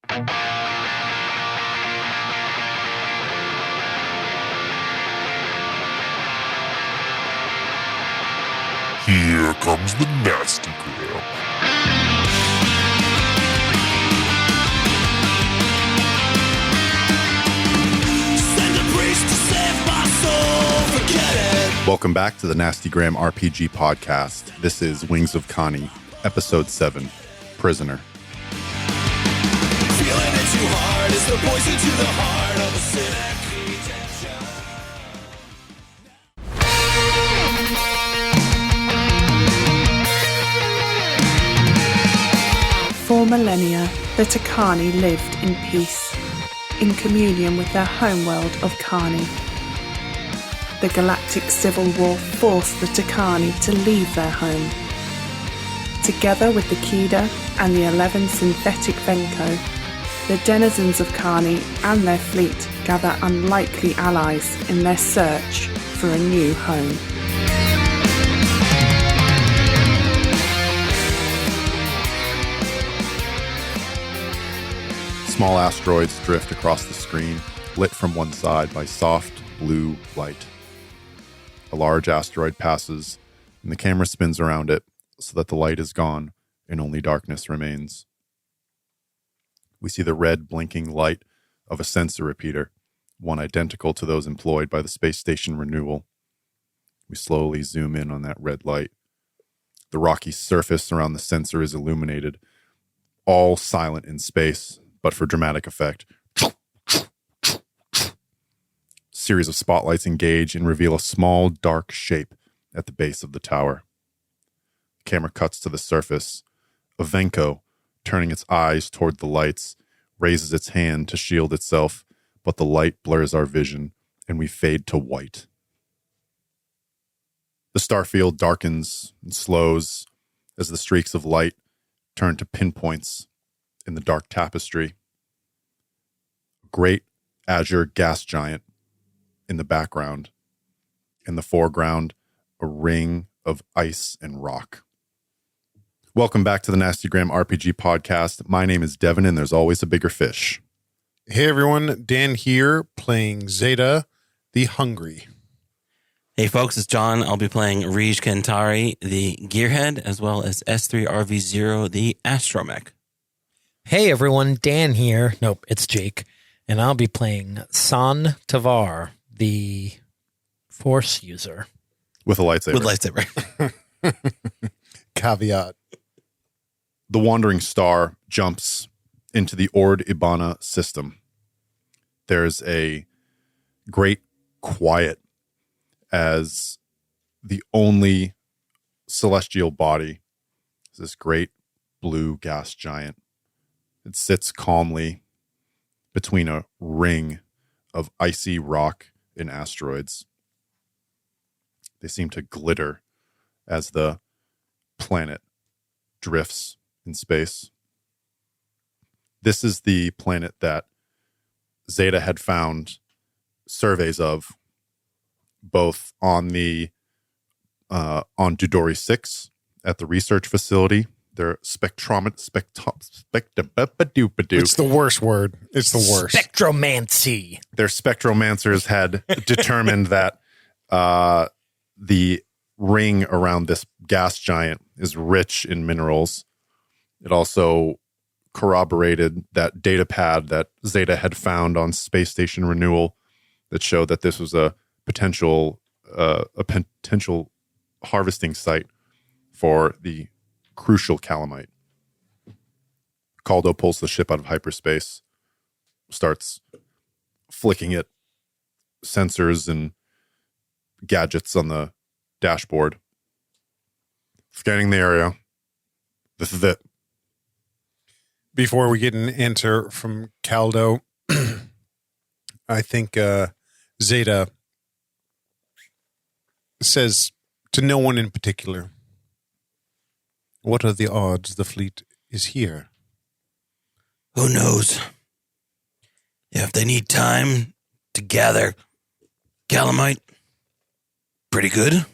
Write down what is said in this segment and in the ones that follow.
Here comes the nasty gram. Send a priest to save my soul, forget it. Welcome back to the Nasty Gram RPG podcast. This is Wings of Kani, Episode 7, Prisoner. Feeling it too hard is the poison to the heart of a cynic. For millennia, the Takani lived in peace, in communion with their homeworld of Kani. The galactic civil war forced the Takani to leave their home. Together with the Kida and the 11 synthetic Venko, the denizens of Kani and their fleet gather unlikely allies in their search for a new home. Small asteroids drift across the screen, lit from one side by soft blue light. A large asteroid passes, and the camera spins around it so that the light is gone and only darkness remains. We see the red blinking light of a sensor repeater, one identical to those employed by the space station Renewal. We slowly zoom in on that red light. The rocky surface around the sensor is illuminated, all silent in space, but for dramatic effect. Series of spotlights engage and reveal a small, dark shape at the base of the tower. The camera cuts to the surface. A Venko, turning its eyes toward the lights, raises its hand to shield itself, but the light blurs our vision, and we fade to white. The starfield darkens and slows as the streaks of light turn to pinpoints in the dark tapestry. A great azure gas giant in the background. In the foreground, a ring of ice and rock. Welcome back to the Nasty Gram RPG podcast. My name is Devin, and there's always a bigger fish. Hey everyone, Dan here, playing Zeta, the Hungry. Hey folks, it's John. I'll be playing Rej Kentari, the Gearhead, as well as S3RV0, the Astromech. Hey everyone, Dan here. Nope, it's Jake. And I'll be playing San Tavar, the Force user. With a lightsaber. With lightsaber. Caveat. The wandering star jumps into the Ord Ibana system. There's a great quiet as the only celestial body is this great blue gas giant. It sits calmly between a ring of icy rock and asteroids. They seem to glitter as the planet drifts in space. This is the planet that Zeta had found surveys of, both on the on Dudori 6 at the research facility. Their It's the worst word. It's the worst. Spectromancy. Their spectromancers had determined that the ring around this gas giant is rich in minerals. It also corroborated that data pad that Zeta had found on Space Station Renewal that showed that this was a potential harvesting site for the crucial calamite. Caldo pulls the ship out of hyperspace, starts flicking at sensors and gadgets on the dashboard. Scanning the area. This is it. Before we get an answer from Caldo, I think Zeta says to no one in particular, what are the odds the fleet is here? Who knows? If they need time to gather calamite, pretty good.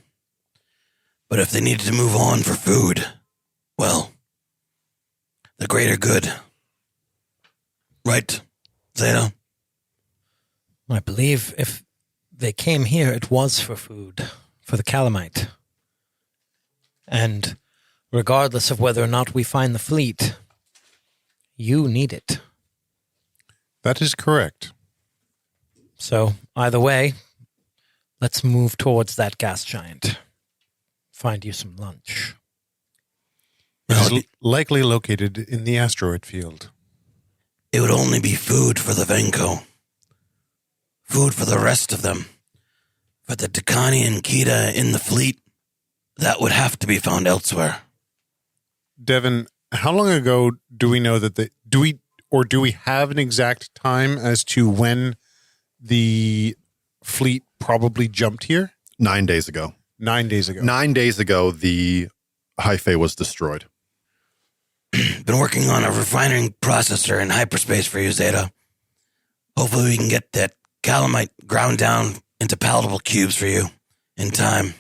But if they needed to move on for food, well, the greater good. Right, Zeta? I believe if they came here, it was for food, for the calamite. And regardless of whether or not we find the fleet, you need it. That is correct. So, either way, let's move towards that gas giant. Find you some lunch. It is likely located in the asteroid field. It would only be food for the Venko. Food for the rest of them. For the Kani and Kita in the fleet, that would have to be found elsewhere. Devin, how long ago do we know that do we have an exact time as to when the fleet probably jumped here? 9 days ago. 9 days ago. 9 days ago, the Hyphae was destroyed. Been working on a refining processor in hyperspace for you, Zeta. Hopefully we can get that calamite ground down into palatable cubes for you in time.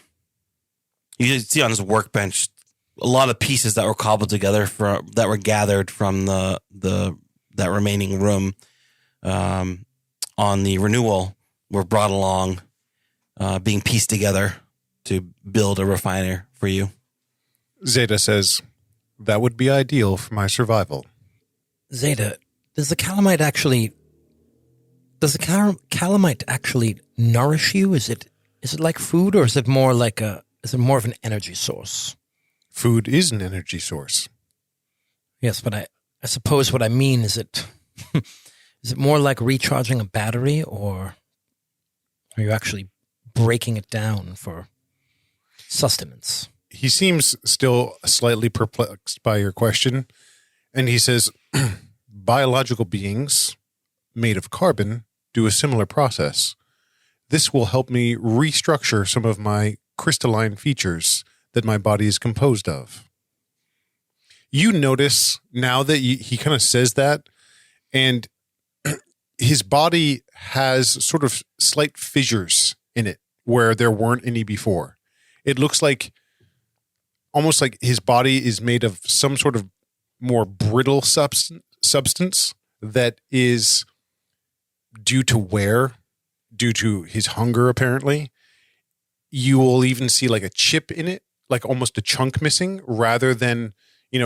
You see on his workbench a lot of pieces that were cobbled together that were gathered from that remaining room on the renewal were brought along, being pieced together to build a refiner for you. Zeta says, that would be ideal for my survival. Zeta, does the calamite actually nourish you? Is it like food, or is it more of an energy source? Food is an energy source. Yes, but I suppose what I mean is it more like recharging a battery, or are you actually breaking it down for sustenance? He seems still slightly perplexed by your question, and he says, biological beings made of carbon do a similar process. This will help me restructure some of my crystalline features that my body is composed of. You notice now that he kind of says that, and his body has sort of slight fissures in it where there weren't any before. It looks like almost like his body is made of some sort of more brittle substance that is due to wear, due to his hunger, apparently. You will even see like a chip in it, like almost a chunk missing, rather than,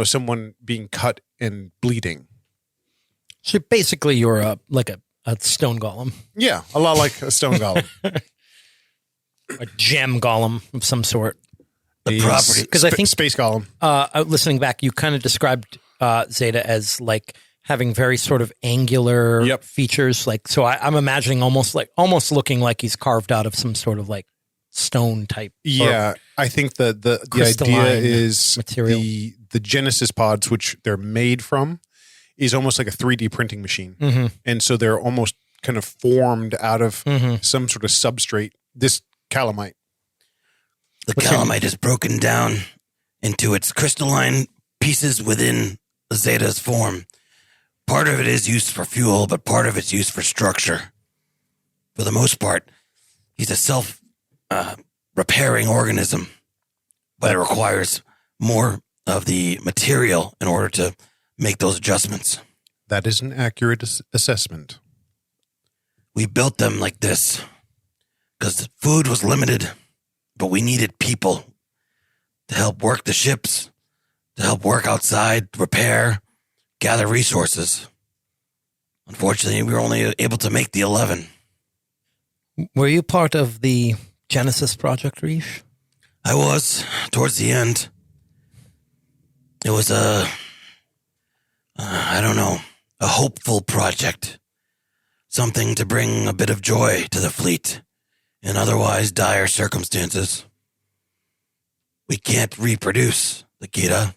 someone being cut and bleeding. So basically you're like a stone golem. Yeah, a lot like a stone golem. A gem golem of some sort. The property. Because I think Space golem. Listening back, you kind of described Zeta as like having very sort of angular features. Like, so I'm imagining almost looking like he's carved out of some sort of like stone type. Yeah, I think the idea is material. The Genesis pods, which they're made from, is almost like a 3D printing machine. Mm-hmm. And so they're almost kind of formed out of some sort of substrate. This calamite. The calamite is broken down into its crystalline pieces within Zeta's form. Part of it is used for fuel, but part of it's used for structure. For the most part, he's a self-repairing organism, but it requires more of the material in order to make those adjustments. That is an accurate assessment. We built them like this because the food was limited, but we needed people to help work the ships, to help work outside, repair, gather resources. Unfortunately, we were only able to make the 11. Were you part of the Genesis project, Reish? I was, towards the end. It was a hopeful project. Something to bring a bit of joy to the fleet in otherwise dire circumstances. We can't reproduce the Kita,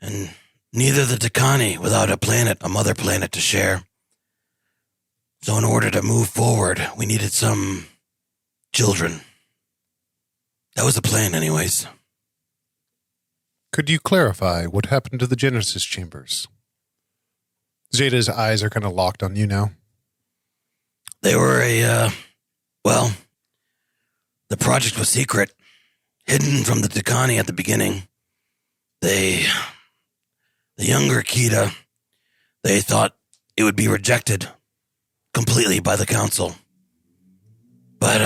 and neither the Takani without a mother planet to share. So in order to move forward, we needed some children. That was the plan anyways. Could you clarify what happened to the Genesis chambers? Zeta's eyes are kind of locked on you now. They were the project was secret, hidden from the Takani at the beginning. The younger Kita, they thought it would be rejected completely by the council. But,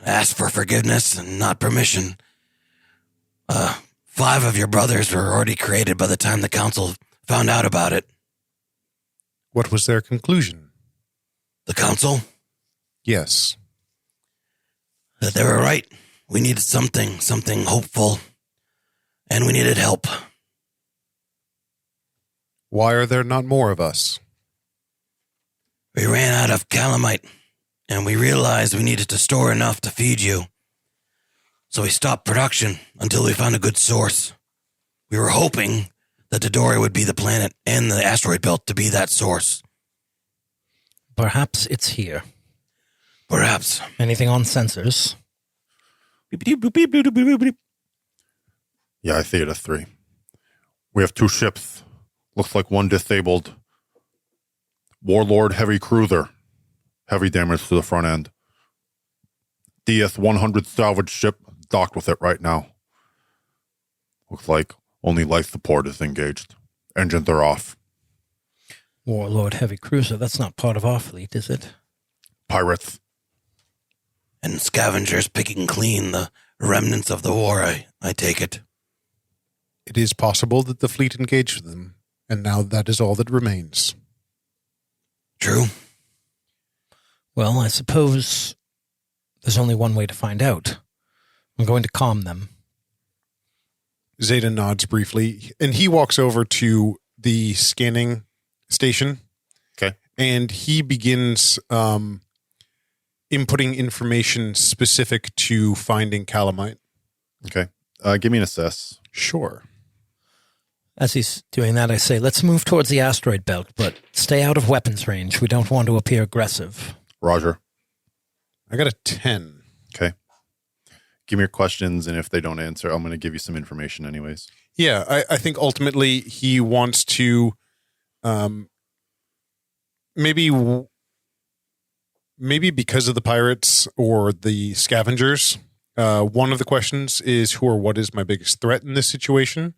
ask for forgiveness and not permission. 5 of your brothers were already created by the time the council found out about it. What was their conclusion? The council? Yes. That they were right. We needed something hopeful. And we needed help. Why are there not more of us? We ran out of calamite, and we realized we needed to store enough to feed you. So we stopped production until we found a good source. We were hoping that Dodori would be the planet and the asteroid belt to be that source. Perhaps it's here. Perhaps. Anything on sensors? Yeah, Theta 3. We have 2 ships. Looks like one disabled. Warlord heavy cruiser. Heavy damage to the front end. DS-100 salvage ship docked with it right now. Looks like only life support is engaged. Engines are off. Warlord heavy cruiser, that's not part of our fleet, is it? Pirates. And scavengers picking clean the remnants of the war, I take it. It is possible that the fleet engaged them, and now that is all that remains. True. Well, I suppose there's only one way to find out. I'm going to calm them. Zeta nods briefly, and he walks over to the scanning station. Okay. And he begins inputting information specific to finding calamite. Okay. Give me an assess. Sure. As he's doing that, I say, let's move towards the asteroid belt, but stay out of weapons range. We don't want to appear aggressive. Roger. I got a 10. Okay. Give me your questions, and if they don't answer, I'm going to give you some information anyways. Yeah, I think ultimately he wants to maybe because of the pirates or the scavengers, one of the questions is who or what is my biggest threat in this situation?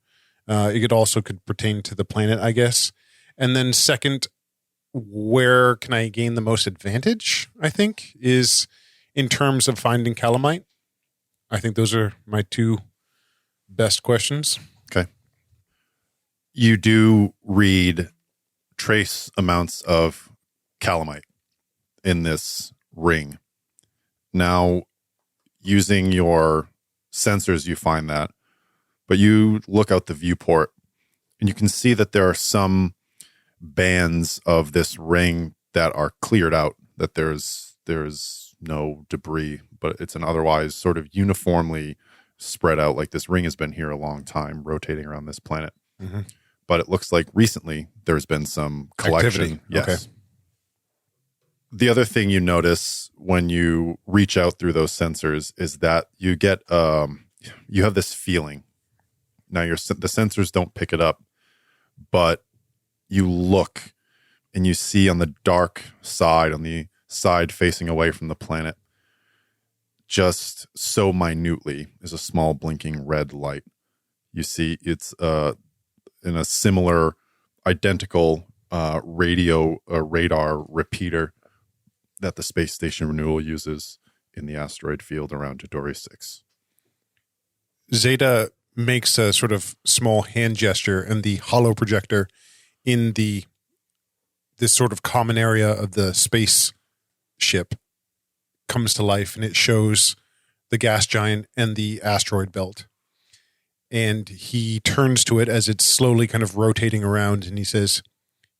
It also could pertain to the planet, I guess. And then second, where can I gain the most advantage, I think, is in terms of finding calamite. I think those are my 2 best questions. Okay. You do read trace amounts of calamite in this ring. Now, using your sensors, you find that, but you look out the viewport and you can see that there are some bands of this ring that are cleared out, that there's no debris, but it's an otherwise sort of uniformly spread out, like this ring has been here a long time, rotating around this planet. Mm-hmm. But it looks like recently there's been some collection. Activity. Yes. Okay. The other thing you notice when you reach out through those sensors is that you get you have this feeling. Now the sensors don't pick it up, but you look and you see on the dark side, on the side facing away from the planet, just so minutely is a small blinking red light. You see it's in a similar identical radar repeater that the space station renewal uses in the asteroid field around Dodori 6. Zeta makes a sort of small hand gesture, and the hollow projector in this sort of common area of the space ship comes to life, and it shows the gas giant and the asteroid belt. And he turns to it as it's slowly kind of rotating around, and he says,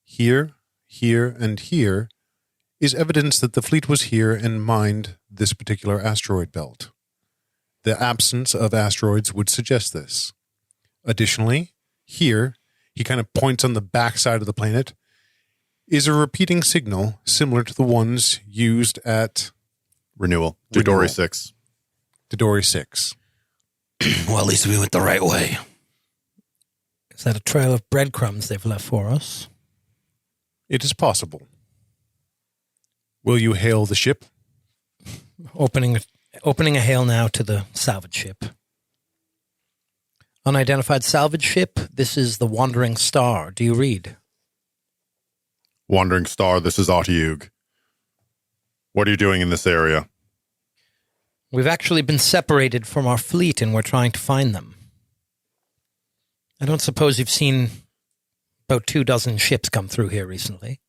"Here, here, and here is evidence that the fleet was here and mined this particular asteroid belt. The absence of asteroids would suggest this. Additionally, here," he kind of points on the backside of the planet, "is a repeating signal similar to the ones used at Renewal. Dodori 6. Dodori 6. Well, at least we went the right way. Is that a trail of breadcrumbs they've left for us? It is possible. Will you hail the ship?" Opening a hail now to the salvage ship. Unidentified salvage ship, this is the Wandering Star. Do you read? Wandering Star, this is Otiug. What are you doing in this area? We've actually been separated from our fleet and we're trying to find them. I don't suppose you've seen about 24 ships come through here recently.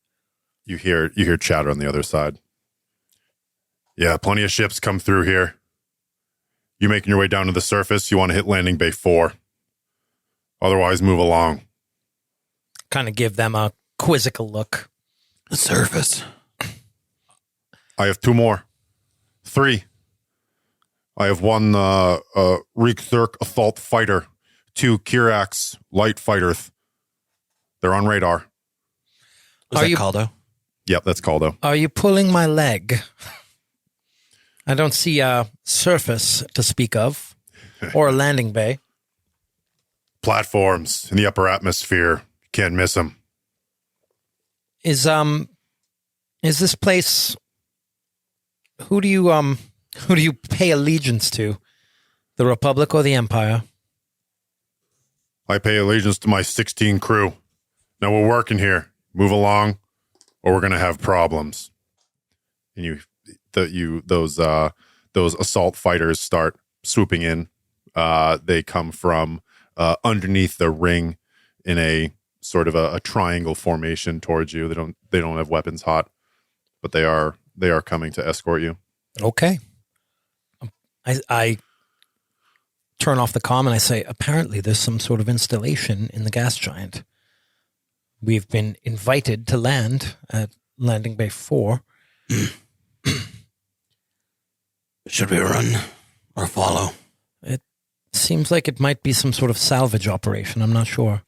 You hear chatter on the other side. Yeah, plenty of ships come through here. You making your way down to the surface? You want to hit landing bay 4. Otherwise, move along. Kind of give them a quizzical look. The surface. I have 2 more. 3. I have 1 Reek-Thurk assault fighter. 2 Kirax light fighters. They're on radar. Was that Caldo? Yep, that's Caldo. Are you pulling my leg? I don't see a surface to speak of, or a landing bay. Platforms in the upper atmosphere. Can't miss them. Is this place? Who do you pay allegiance to? The Republic or the Empire? I pay allegiance to my 16 crew. Now we're working here. Move along, or we're gonna have problems. And those assault fighters start swooping in. They come from underneath the ring in a sort of a triangle formation towards you. They don't have weapons hot, but they are coming to escort you. Okay. I turn off the comm and I say, apparently there's some sort of installation in the gas giant. We've been invited to land at landing bay 4. Should we run or follow? It seems like it might be some sort of salvage operation. I'm not sure.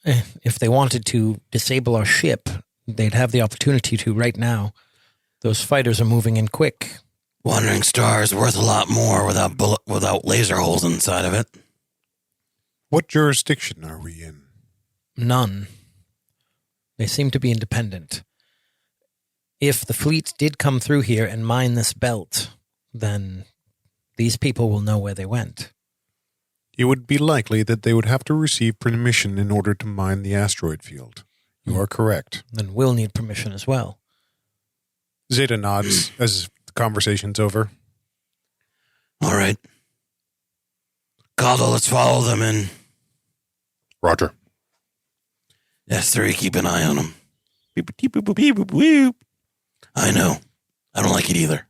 If they wanted to disable our ship, they'd have the opportunity to right now. Those fighters are moving in quick. Wandering Star is worth a lot more without laser holes inside of it. What jurisdiction are we in? None. They seem to be independent. If the fleet did come through here and mine this belt, then these people will know where they went. It would be likely that they would have to receive permission in order to mine the asteroid field. You are correct. Then we'll need permission as well. Zeta nods as the conversation's over. All right. Caldo, let's follow them in. Roger. S3, keep an eye on them. I know. I don't like it either.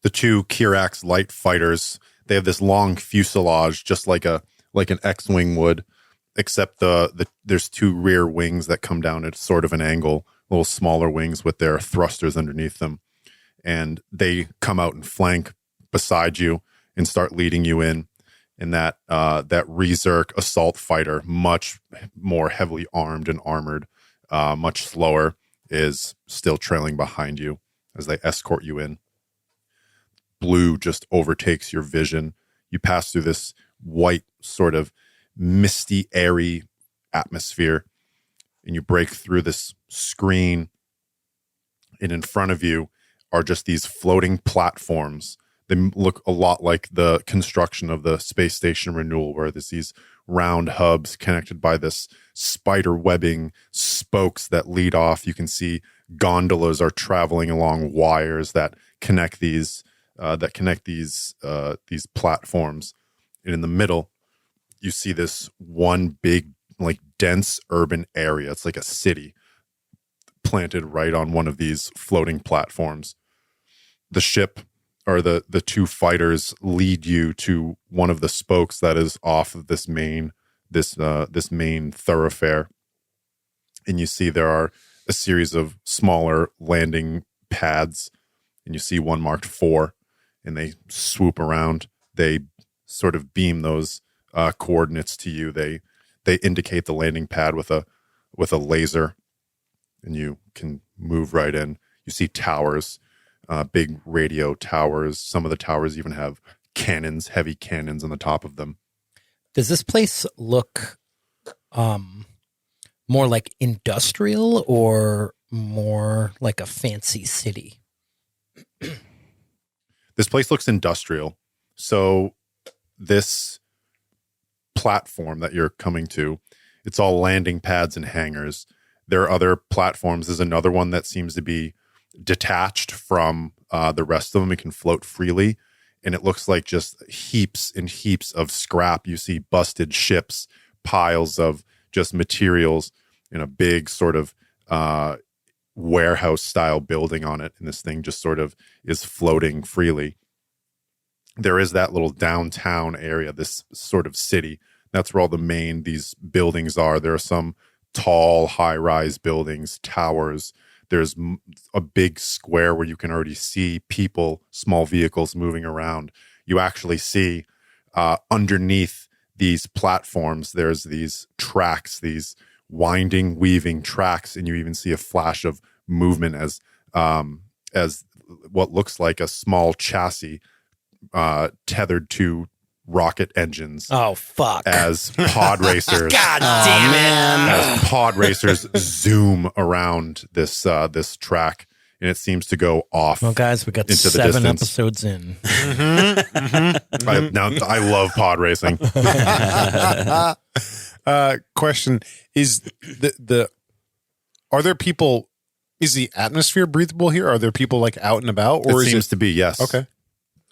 The 2 Kirax light fighters, they have this long fuselage, just like an X-wing would, except there's 2 rear wings that come down at sort of an angle, little smaller wings with their thrusters underneath them, and they come out and flank beside you and start leading you in. And that Reezerk assault fighter, much more heavily armed and armored, much slower, is still trailing behind you as they escort you in. Blue just overtakes your vision. You pass through this white, sort of misty, airy atmosphere, and you break through this screen, and in front of you are just these floating platforms. They look a lot like the construction of the space station renewal, where there's these round hubs connected by this spider webbing spokes that lead off. You can see gondolas are traveling along wires that connect these platforms. And in the middle, you see this one big, like, dense urban area. It's like a city planted right on one of these floating platforms. The ship, or the 2 fighters, lead you to one of the spokes that is off of this main thoroughfare, and you see there are a series of smaller landing pads, and you see one marked 4, and they swoop around. They sort of beam those coordinates to you. They indicate the landing pad with a laser, and you can move right in. You see towers. Big radio towers. Some of the towers even have cannons, heavy cannons on the top of them. Does this place look more like industrial or more like a fancy city? This place looks industrial. So this platform that you're coming to It's all landing pads and hangars. There are other platforms. There's another one that seems to be detached from the rest of them. It can float freely, and it looks like just heaps and heaps of scrap. You see busted ships, piles of just materials in a big sort of warehouse style building on it, and this thing just sort of is floating freely. There is that little downtown area, this sort of city. That's where all these buildings are. There are some tall, high-rise buildings, towers. There's a big square where you can already see people, small vehicles moving around. You actually see underneath these platforms, there's these tracks, these winding, weaving tracks, and you even see a flash of movement as what looks like a small chassis tethered to rocket engines. Oh, fuck. As pod racers. God damn it. As pod racers zoom around this track, and it seems to go off. Well, guys, we got into the 7 distance. episodes in. I love pod racing. Question is are there people, is the atmosphere breathable here? Are there people like out and about, or It is seems to be, yes. Okay.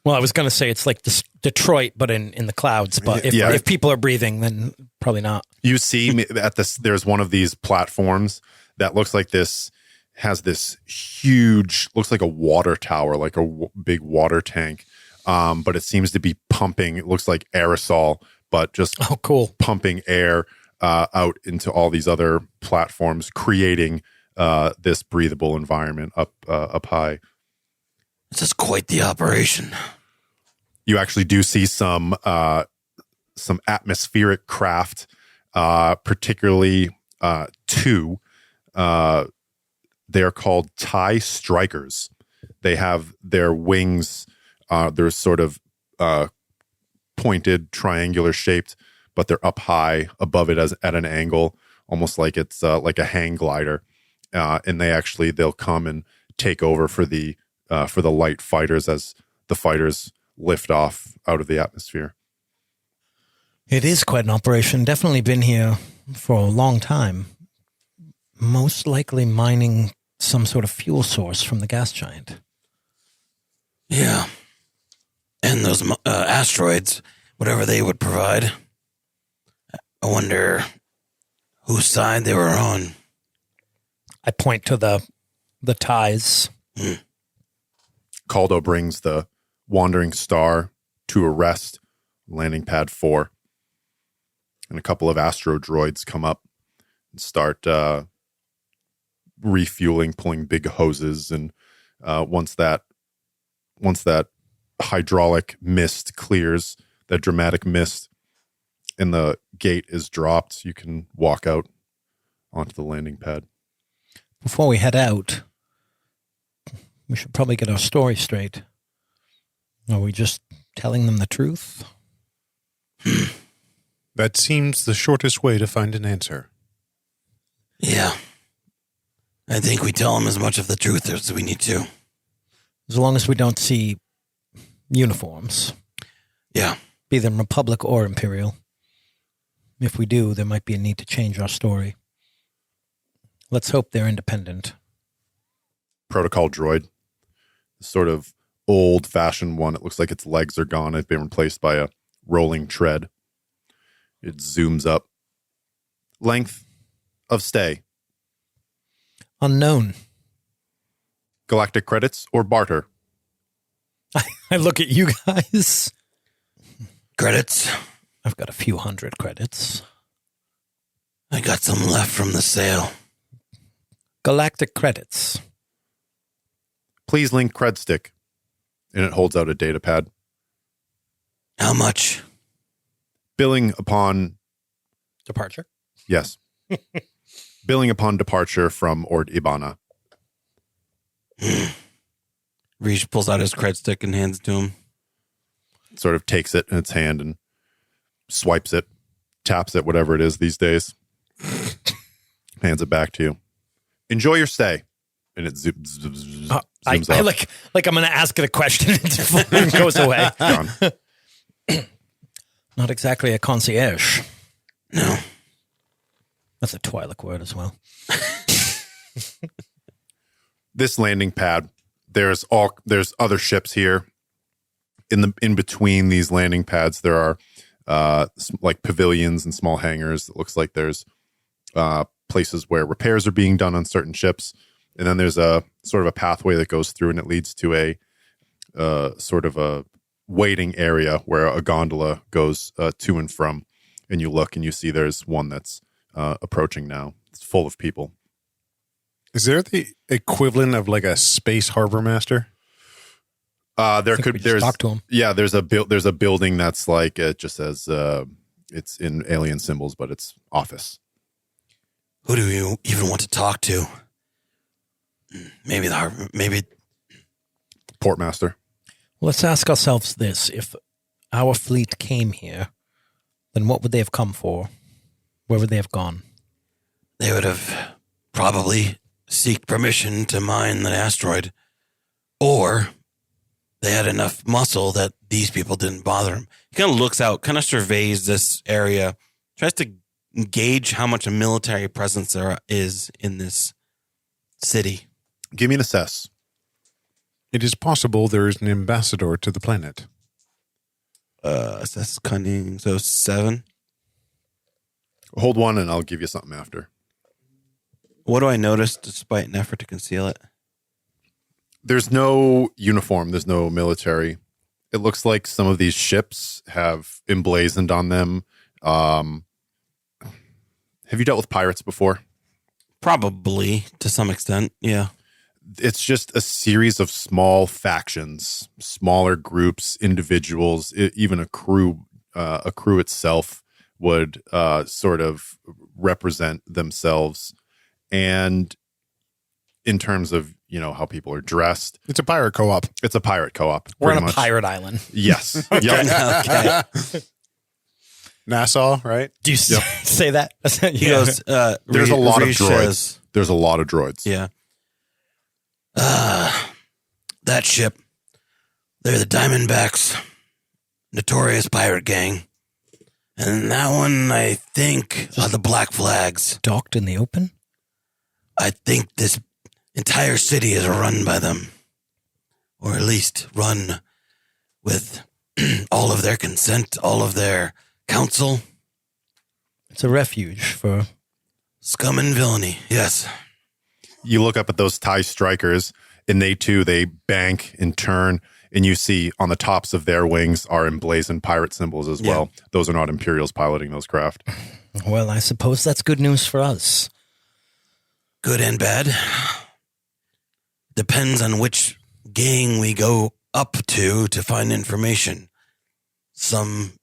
Well, I was going to say it's like Detroit, but in the clouds. But Yeah. if people are breathing, then probably not. You see there's one of these platforms that looks like this, has this huge, looks like a water tower, like a big water tank. But it seems to be pumping. It looks like aerosol, but just Oh, cool. pumping air out into all these other platforms, creating this breathable environment up high. This is quite the operation. You actually do see some atmospheric craft, particularly two. They're called TIE Strikers. They have their wings. They're sort of pointed, triangular shaped, but they're up high above it at an angle, almost like it's like a hang glider. And they'll come and take over for the light fighters as the fighters lift off out of the atmosphere. It is quite an operation. Definitely been here for a long time. Most likely mining some sort of fuel source from the gas giant. Yeah. And those asteroids, whatever they would provide. I wonder whose side they were on. I point to the ties. Caldo brings the wandering star to a rest, landing pad 4. And a couple of astro droids come up and start refueling, pulling big hoses. And once that hydraulic mist clears, that dramatic mist, and the gate is dropped, you can walk out onto the landing pad. Before we head out, we should probably get our story straight. Are we just telling them the truth? That seems the shortest way to find an answer. Yeah. I think we tell them as much of the truth as we need to. As long as we don't see uniforms, Yeah. be them Republic or Imperial. If we do, there might be a need to change our story. Let's hope they're independent. Protocol droid, sort of old-fashioned one. It looks like its legs are gone. It's been replaced by a rolling tread. It zooms up. Length of stay. Unknown. Galactic credits or barter. I look at you guys. Credits. I've got a few hundred credits. I got some left from the sale. Galactic credits. Please link cred stick. And it holds out a data pad. How much? Billing upon, Departure. yes. Billing upon departure from Ord Ibana. Reach pulls out his cred stick and hands it to him. Sort of takes it in its hand and swipes it, taps it, whatever it is these days. Hands it back to you. Enjoy your stay. And it zooms I off. like I'm going to ask it a question and it goes away. Gone. Not exactly a concierge. No. That's a Twi'lek word as well. This landing pad, there's other ships here. In between these landing pads, there are like pavilions and small hangars. It looks like there's places where repairs are being done on certain ships, and then there's a sort of a pathway that goes through, and it leads to a sort of a waiting area where a gondola goes to and from. And you look and you see there's one that's approaching now. It's full of people. Is there the equivalent of like a space harbor master? There's talk to him. Yeah, there's a building that's like, it just says it's in alien symbols, but it's office. Who do you even want to talk to? Maybe the harbor, maybe Portmaster. Let's ask ourselves this. If our fleet came here, then what would they have come for? Where would they have gone? they would have probably seeked permission to mine the asteroid, or they had enough muscle that these people didn't bother him. He kind of looks out, kind of surveys this area, tries to gauge how much a military presence there is in this city. Give me an assess. It is possible there is an ambassador to the planet. Assess cunning, so 7. Hold one and I'll give you something after. What do I notice despite an effort to conceal it? There's no uniform. There's no military. It looks like some of these ships have emblazoned on them. Have you dealt with pirates before? Probably, to some extent, yeah. It's just a series of small factions, smaller groups, individuals, even a crew. A crew itself would sort of represent themselves. And in terms of, you know, how people are dressed. It's a pirate co-op. It's a pirate co-op. We're on a much. pirate island. Yes. Yep. Okay. Nassau, right? Do you say that? He goes, There's a lot of Reese droids. says, There's a lot of droids. yeah. That ship, they're the Diamondbacks, notorious pirate gang. And that one, I think, are the Black Flags. Docked in the open? I think this entire city is run by them. Or at least run with all of their consent, all of their counsel. It's a refuge for... Scum and villainy, yes. You look up at those TIE strikers, and they bank and turn, and you see on the tops of their wings are emblazoned pirate symbols as well. Those are not Imperials piloting those craft. Well, I suppose that's good news for us. Good and bad. Depends on which gang we go up to find information. Some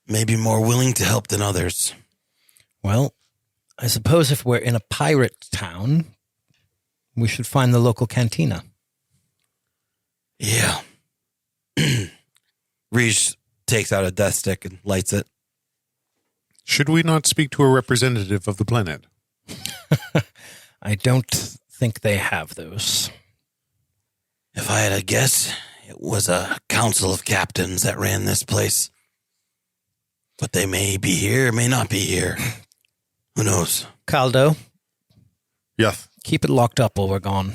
may be more willing to help than others. Well, I suppose if we're in a pirate town, we should find the local cantina. Yeah. Reese takes out a death stick and lights it. Should we not speak to a representative of the planet? I don't think they have those. If I had a guess, it was a council of captains that ran this place. But they may be here, may not be here. Who knows? Caldo, Yes. keep it locked up while we're gone.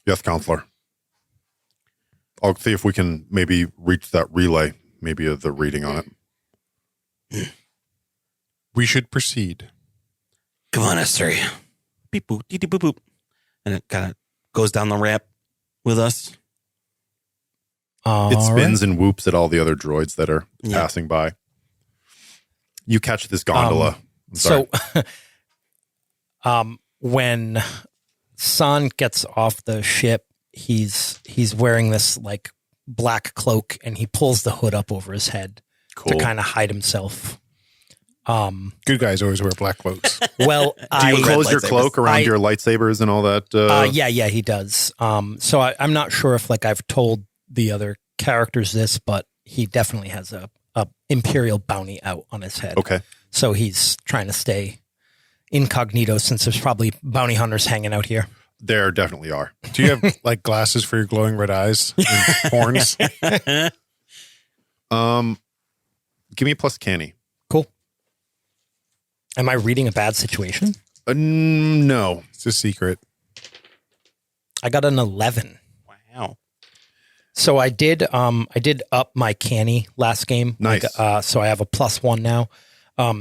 Yes, Counselor. I'll see if we can maybe reach that relay, maybe the reading on it. We should proceed. Come on, S3. Beep boop, dee dee boop boop. And it kind of goes down the ramp with us. It spins and whoops at all the other droids that are passing by. You catch this gondola. I'm sorry. So, when San gets off the ship, he's wearing this like black cloak, and he pulls the hood up over his head to kind of hide himself. Good guys always wear black cloaks. Well, Do you close your cloak around your lightsabers and all that? Yeah, he does. So I'm not sure if like I've told the other characters this, but he definitely has a Imperial bounty out on his head. Okay. So he's trying to stay incognito since there's probably bounty hunters hanging out here. There definitely are. Do you have like glasses for your glowing red eyes and horns? Give me a plus Kani. Cool. Am I reading a bad situation? No. It's a secret. I got an 11. Wow. So I did up my Kani last game. Nice. So I have a +1 now.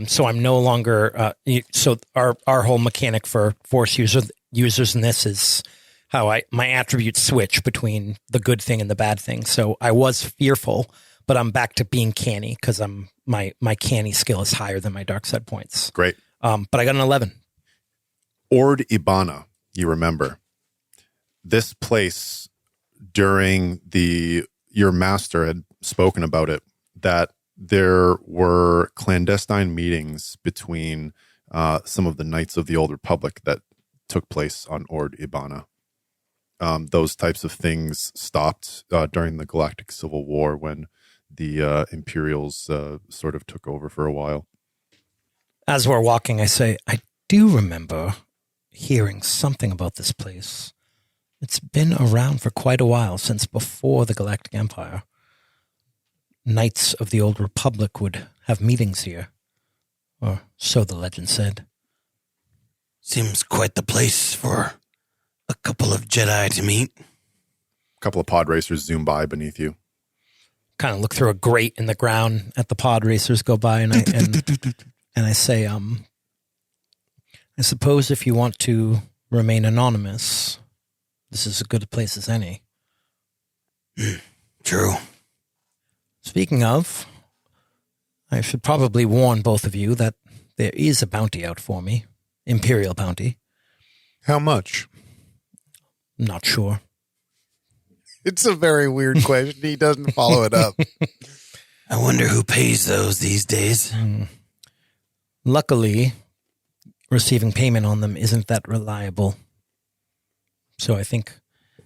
So I'm no longer so our whole mechanic for force users in this is how my attributes switch between the good thing and the bad thing. So I was fearful, but I'm back to being canny because my canny skill is higher than my dark side points. Great. But I got an 11. Ord Ibana, you remember. This place during your master had spoken about it, that there were clandestine meetings between some of the Knights of the Old Republic that took place on Ord Ibana. Those types of things stopped during the Galactic Civil War when the Imperials sort of took over for a while. As we're walking, I say, I do remember hearing something about this place. It's been around for quite a while, since before the Galactic Empire. Knights of the Old Republic would have meetings here, or so the legend said. Seems quite the place for a couple of Jedi to meet. A couple of pod racers zoom by beneath you. Kind of look through a grate in the ground at the pod racers go by, and I say, I suppose if you want to remain anonymous, this is as good a place as any. True. Speaking of, I should probably warn both of you that there is a bounty out for me. Imperial bounty. How much? Not sure. It's a very weird question. He doesn't follow it up. I wonder who pays those these days. Luckily, receiving payment on them isn't that reliable. So I think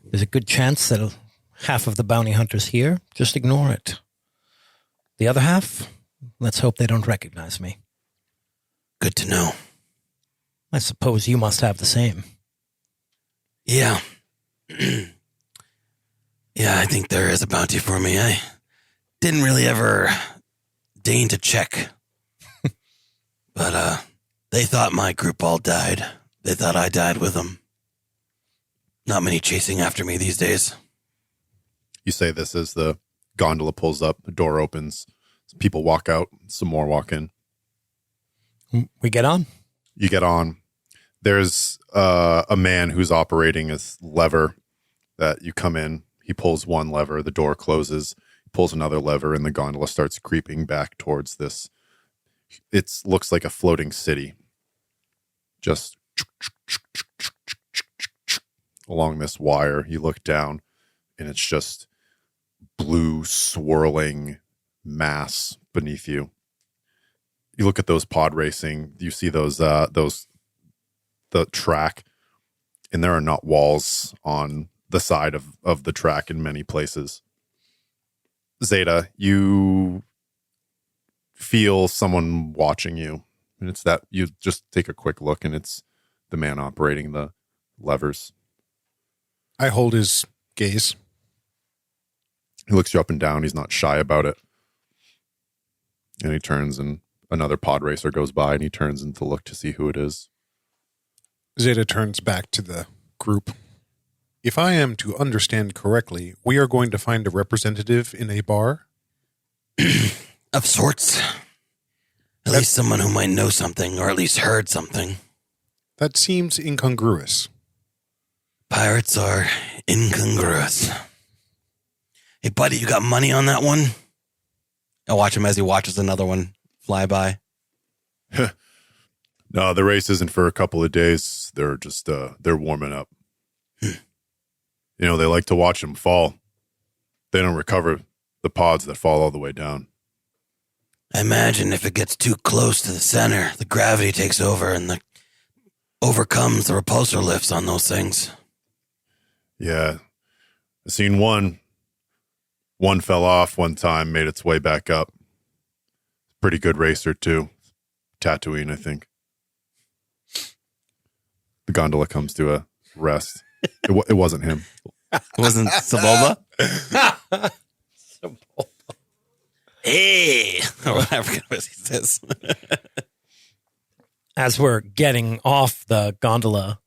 there's a good chance that half of the bounty hunters here just ignore it. The other half, let's hope they don't recognize me. Good to know. I suppose you must have the same. Yeah. Yeah, I think there is a bounty for me. I didn't really ever deign to check. But they thought my group all died. They thought I died with them. Not many chasing after me these days. You say this as the gondola pulls up, the door opens, some people walk out, some more walk in. We get on? You get on. There's a man who's operating a lever that you come in. He pulls one lever, the door closes, pulls another lever, and the gondola starts creeping back towards this. It looks like a floating city. Just along this wire, you look down, and it's just blue swirling mass beneath you. You look at those pod racing, you see the track, and there are not walls on the side of the track in many places. Zeta, you feel someone watching you, and it's that you just take a quick look, and it's the man operating the levers. I hold his gaze. He looks you up and down. He's not shy about it. And he turns, and another pod racer goes by, and he turns in to look to see who it is. Zeta turns back to the group. If I am to understand correctly, we are going to find a representative in a bar? Of sorts. At least someone who might know something, or at least heard something. That seems incongruous. Pirates are incongruous. Hey, buddy, you got money on that one? I watch him as he watches another one fly by. No, the race isn't for a couple of days. They're just, they're warming up. You know, they like to watch them fall. They don't recover the pods that fall all the way down. I imagine if it gets too close to the center, the gravity takes over and overcomes the repulsor lifts on those things. Yeah. I've seen one. One fell off one time, made its way back up. Pretty good racer, too. Tatooine, I think. The gondola comes to a rest. It wasn't him. It wasn't Sebulba? Hey! Or I forget what he says. as we're getting off the gondola,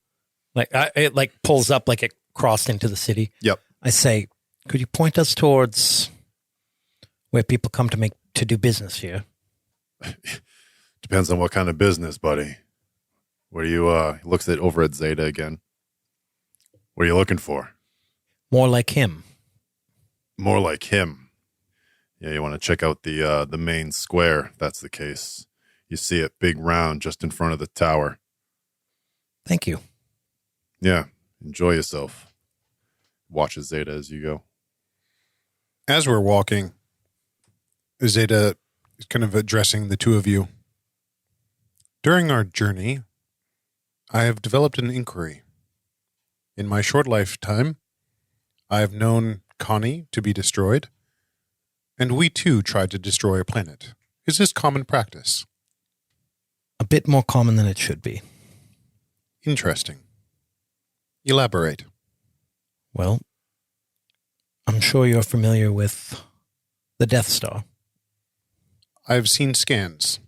it like pulls up like it crossed into the city. Yep. I say, could you point us towards where people come to do business here? Depends on what kind of business, buddy. What are you, he looks over at Zeta again. What are you looking for? More like him. More like him. Yeah, you want to check out the main square, if that's the case. You see it, big round, just in front of the tower. Thank you. Yeah, enjoy yourself. Watches Zeta as you go. As we're walking, Zeta is kind of addressing the two of you. During our journey, I have developed an inquiry. In my short lifetime, I have known Kani to be destroyed, and we too tried to destroy a planet. Is this common practice? A bit more common than it should be. Interesting. Elaborate. Well, I'm sure you're familiar with the Death Star. I've seen scans.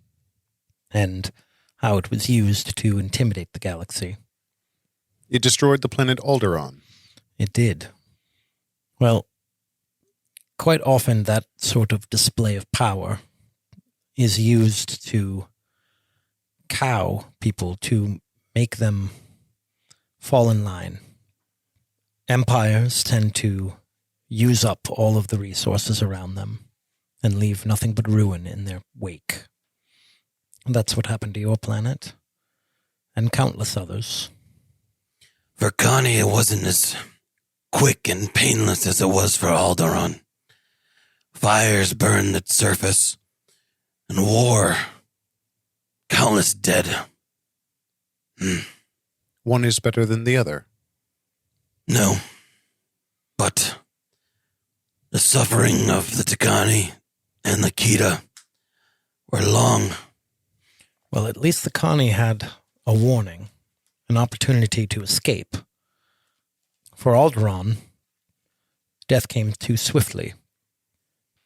And how it was used to intimidate the galaxy. It destroyed the planet Alderaan. It did. Well, quite often that sort of display of power is used to cow people, to make them fall in line. Empires tend to use up all of the resources around them and leave nothing but ruin in their wake. That's what happened to your planet and countless others. For Kani, it wasn't as quick and painless as it was for Alderaan. Fires burned its surface, and war. Countless dead. One is better than the other. No. But the suffering of the Takani and the Kita were long. Well, at least the Kani had a warning, an opportunity to escape. For Alderaan, death came too swiftly.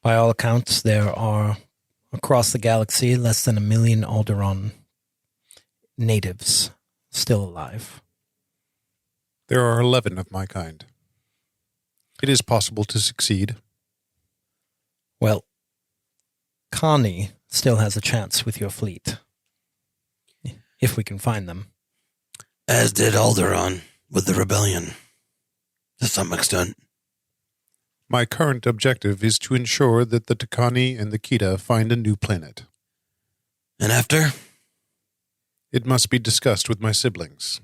By all accounts, there are, across the galaxy, less than 1 million Alderaan natives still alive. There are 11 of my kind. It is possible to succeed. Well, Kani still has a chance with your fleet. If we can find them. As did Alderaan with the rebellion. To some extent. My current objective is to ensure that the Takani and the Kita find a new planet. And after? It must be discussed with my siblings.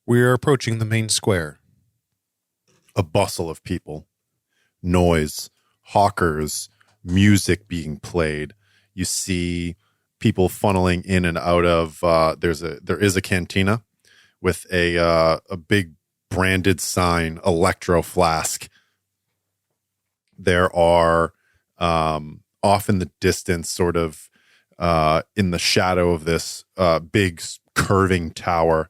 We are approaching the main square. A bustle of people. Noise. Hawkers. Music being played. You see people funneling in and out of, there is a cantina with a big branded sign, Electro Flask. There are, off in the distance, sort of in the shadow of this big curving tower,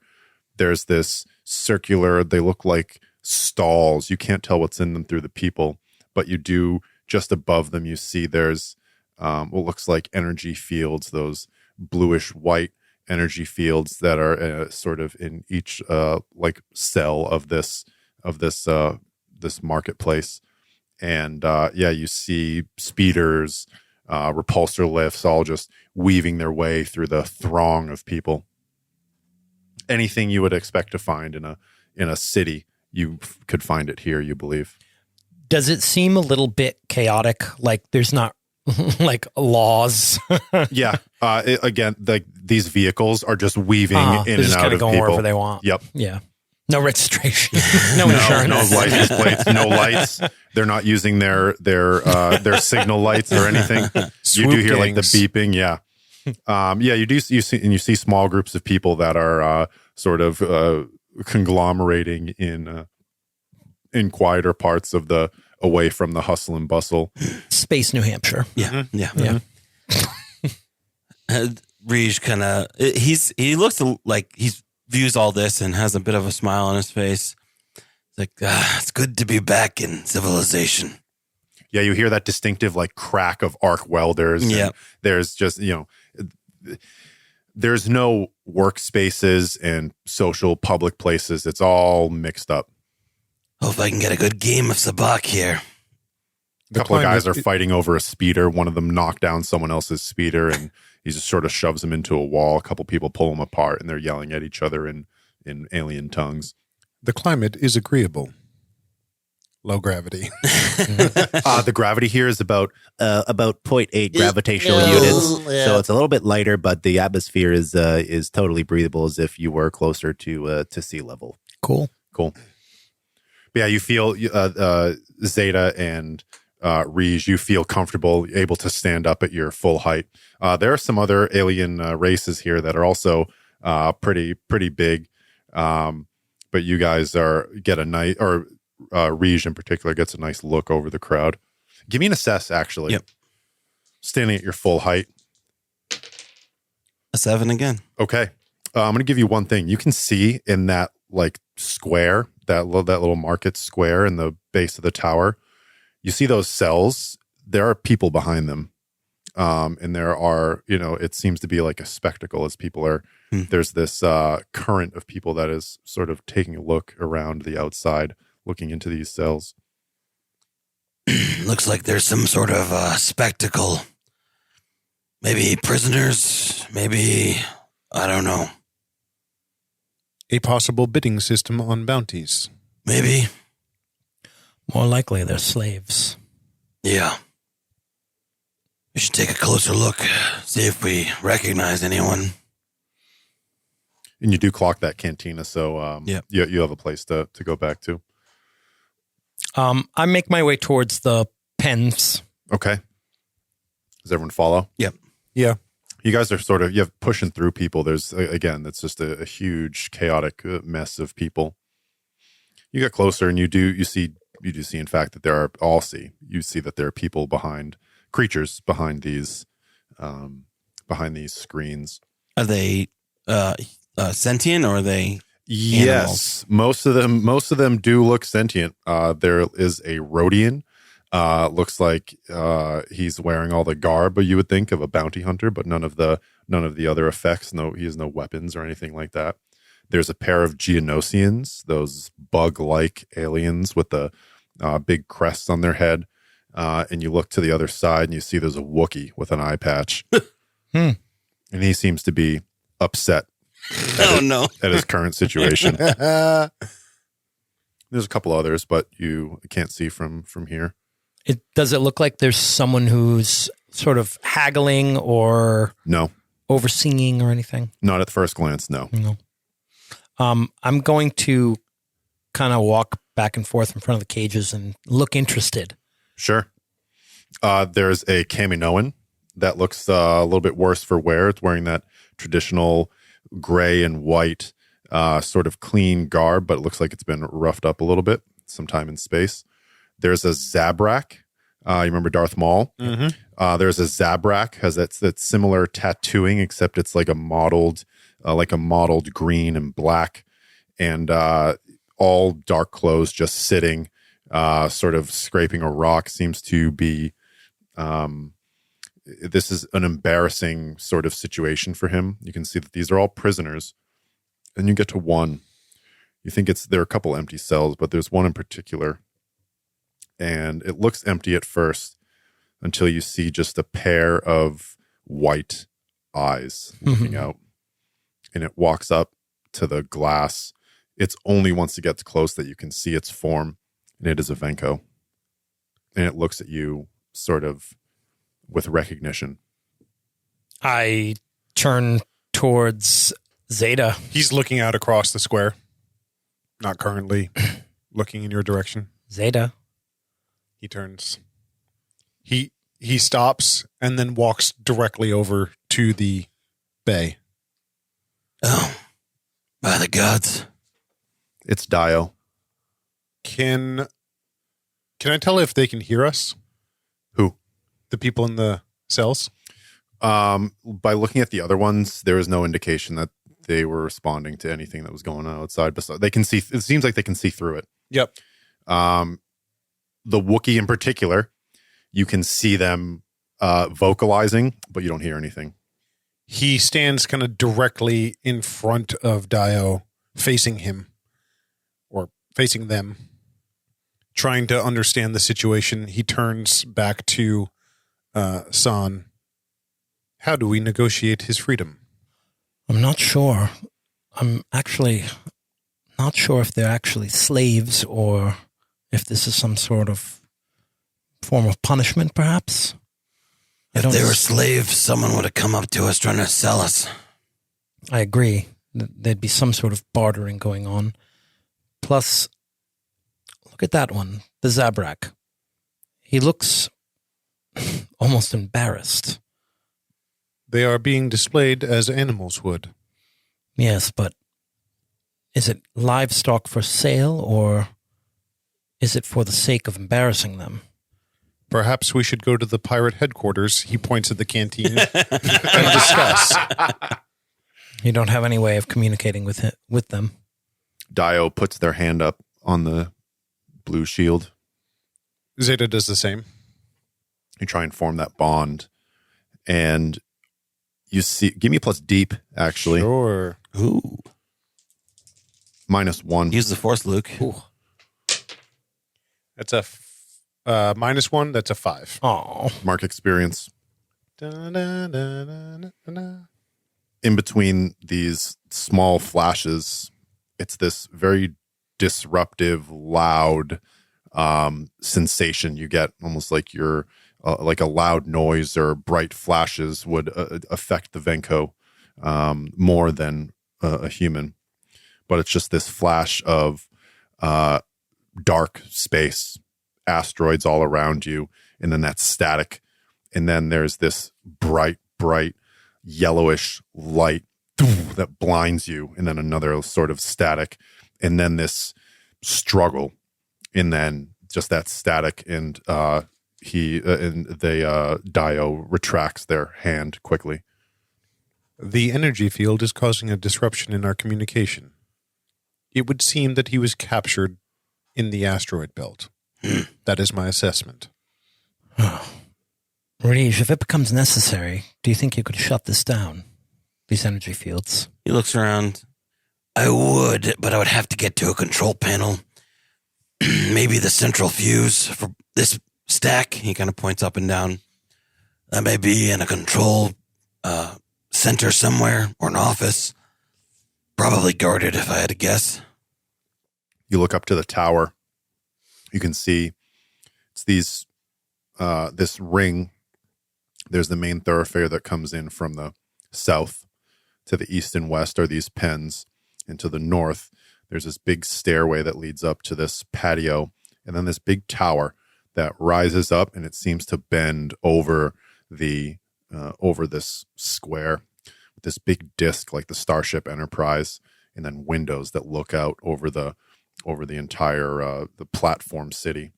there's this circular, they look like stalls. You can't tell what's in them through the people, but you do, just above them, you see there's what looks like energy fields, those bluish white energy fields that are sort of in each like cell of this marketplace. And you see speeders, repulsor lifts, all just weaving their way through the throng of people. Anything you would expect to find in a city, you could find it here, you believe. Does it seem a little bit chaotic? Like there's not like laws? Yeah. Again, like these vehicles are just weaving in and out of going people. Wherever they want. Yep. Yeah. No registration. No insurance. No license plates. No lights. They're not using their signal lights or anything. You do hear like the beeping. Yeah. You see small groups of people that are sort of conglomerating in quieter parts of away from the hustle and bustle. Space, New Hampshire. Yeah. Rij kind of, he looks like he views all this and has a bit of a smile on his face. It's like, it's good to be back in civilization. Yeah, you hear that distinctive like crack of arc welders. Yeah. There's just, there's no workspaces and social public places. It's all mixed up. Hope if I can get a good game of sabak here. A couple of guys are fighting over a speeder. One of them knocked down someone else's speeder, and he just sort of shoves him into a wall. A couple people pull him apart, and they're yelling at each other in alien tongues. The climate is agreeable. Low gravity. The gravity here is about 0.8 gravitational units, so it's a little bit lighter, but the atmosphere is totally breathable, as if you were closer to sea level. Cool. But yeah, you feel Zeta and Rej, you feel comfortable, able to stand up at your full height. There are some other alien races here that are also pretty big, but you guys get a nice, or Rej in particular gets a nice look over the crowd. Give me an assess, actually. Yep. Standing at your full height. A 7 again. Okay. I'm going to give you one thing. You can see in that like square, that little market square in the base of the tower, you see those cells. There are people behind them. And there are, it seems to be like a spectacle as people are, there's this current of people that is sort of taking a look around the outside, looking into these cells. Looks like there's some sort of spectacle. Maybe prisoners, maybe, I don't know. A possible bidding system on bounties. Maybe. More likely they're slaves. Yeah. We should take a closer look, see if we recognize anyone. And you do clock that cantina, so Yep. you have a place to go back to. I make my way towards the pens. Okay. Does everyone follow? Yep. Yeah. You guys are sort of, you have pushing through people. There's, again, that's just a huge chaotic mess of people. You get closer and you do see, in fact, that there are, you see that there are people creatures behind these screens. Are they sentient, or are they Yes, most of them do look sentient. There is a Rhodian. Looks like he's wearing all the garb you would think of a bounty hunter, but none of the other effects. No, he has no weapons or anything like that. There's a pair of Geonosians, those bug-like aliens with the big crests on their head. And you look to the other side and you see there's a Wookiee with an eye patch. And he seems to be upset at his current situation. There's a couple others, but you can't see from here. Does it look like there's someone who's sort of haggling or No, overseeing or anything? not at first glance. No. No. I'm going to kind of walk back and forth in front of the cages and look interested. Sure. There's a Kaminoan that looks a little bit worse for wear. It's wearing that traditional gray and white sort of clean garb, but it looks like it's been roughed up a little bit sometime in space. There's a Zabrak. You remember Darth Maul? Mm-hmm. There's a Zabrak, has that similar tattooing, except it's like a mottled green and black, and all dark clothes, just sitting, sort of scraping a rock. Seems to be. This is an embarrassing sort of situation for him. You can see that these are all prisoners, and you get to one. You think there are a couple empty cells, but there's one in particular. And it looks empty at first until you see just a pair of white eyes looking out. And it walks up to the glass. It's only once it gets close that you can see its form. And it is a Venko. And it looks at you sort of with recognition. I turn towards Zeta. He's looking out across the square, not currently looking in your direction. Zeta. He turns. He stops and then walks directly over to the bay. Oh, by the gods. It's Dio. Can I tell if they can hear us? Who? The people in the cells? By looking at the other ones, there is no indication that they were responding to anything that was going on outside. They can see. It seems like they can see through it. Yep. The Wookiee in particular, you can see them vocalizing, but you don't hear anything. He stands kind of directly in front of Dio, facing him, or facing them, trying to understand the situation. He turns back to San. How do we negotiate his freedom? I'm not sure. I'm actually not sure if they're actually slaves or if this is some sort of form of punishment, perhaps. If they were slaves, someone would have come up to us trying to sell us. I agree. There'd be some sort of bartering going on. Plus, look at that one, the Zabrak. He looks almost embarrassed. They are being displayed as animals would. Yes, but is it livestock for sale, or is it for the sake of embarrassing them? Perhaps we should go to the pirate headquarters. He points at the canteen and discuss. You don't have any way of communicating with them. Dio puts their hand up on the blue shield. Zeta does the same. You try and form that bond. And you see, give me a plus deep, actually. Sure. Ooh. -1. Use the force, Luke. Ooh. That's a -1. That's a 5. Oh, Mark experience. Da-da-da-da-da-da. In between these small flashes, it's this very disruptive, loud sensation you get, almost like you're like a loud noise or bright flashes would affect the Venko more than a human. But it's just this flash of dark space, asteroids all around you, and then that static. And then there's this bright yellowish light that blinds you, and then another sort of static, and then this struggle, and then just that static, and Dio retracts their hand quickly. The energy field is causing a disruption in our communication. It would seem that he was captured in the asteroid belt. That is my assessment. Rige, if it becomes necessary, do you think you could shut this down? These energy fields? He looks around. I would, but I would have to get to a control panel. Maybe the central fuse for this stack. He kind of points up and down. That may be in a control center somewhere, or an office. Probably guarded, if I had to guess. You look up to the tower. You can see it's this ring. There's the main thoroughfare that comes in from the south. To the east and west are these pens. And to the north, there's this big stairway that leads up to this patio. And then this big tower that rises up, and it seems to bend over over this square with this big disc like the Starship Enterprise, and then windows that look out over the entire the platform city.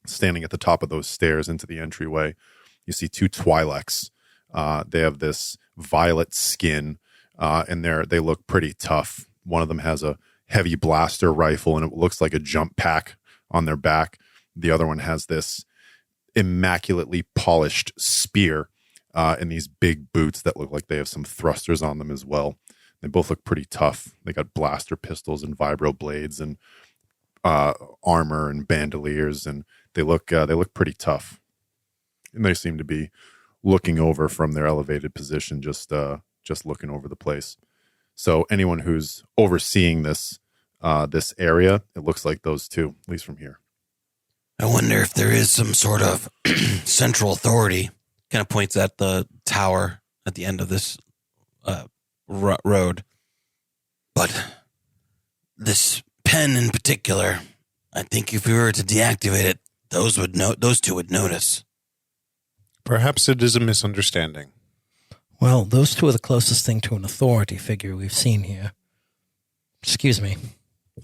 Standing at the top of those stairs into the entryway, you see 2 Twi'leks. They have this violet skin, and they look pretty tough. One of them has a heavy blaster rifle, and it looks like a jump pack on their back. The other one has this immaculately polished spear and these big boots that look like they have some thrusters on them as well. They both look pretty tough. They got blaster pistols and vibro blades and armor and bandoliers, and they look pretty tough. And they seem to be looking over from their elevated position, just looking over the place. So anyone who's overseeing this area, it looks like those 2, at least from here. I wonder if there is some sort of central authority. Kind of points at the tower at the end of this road. But this pen in particular, I think if we were to deactivate it, those 2 would notice. Perhaps it is a misunderstanding. Well, those 2 are the closest thing to an authority figure we've seen here. Excuse me.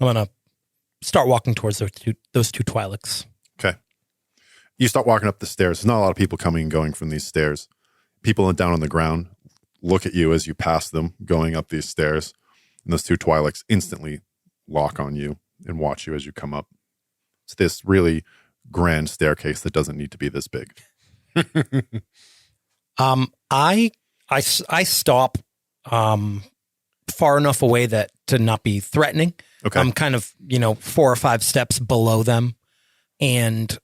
I'm going to start walking towards those two Twi'leks. Okay. You start walking up the stairs. There's not a lot of people coming and going from these stairs. People down on the ground look at you as you pass them going up these stairs. And those 2 Twi'leks instantly lock on you and watch you as you come up. It's this really grand staircase that doesn't need to be this big. I I stop far enough away that to not be threatening. Okay. I'm kind of, 4 or 5 steps below them, and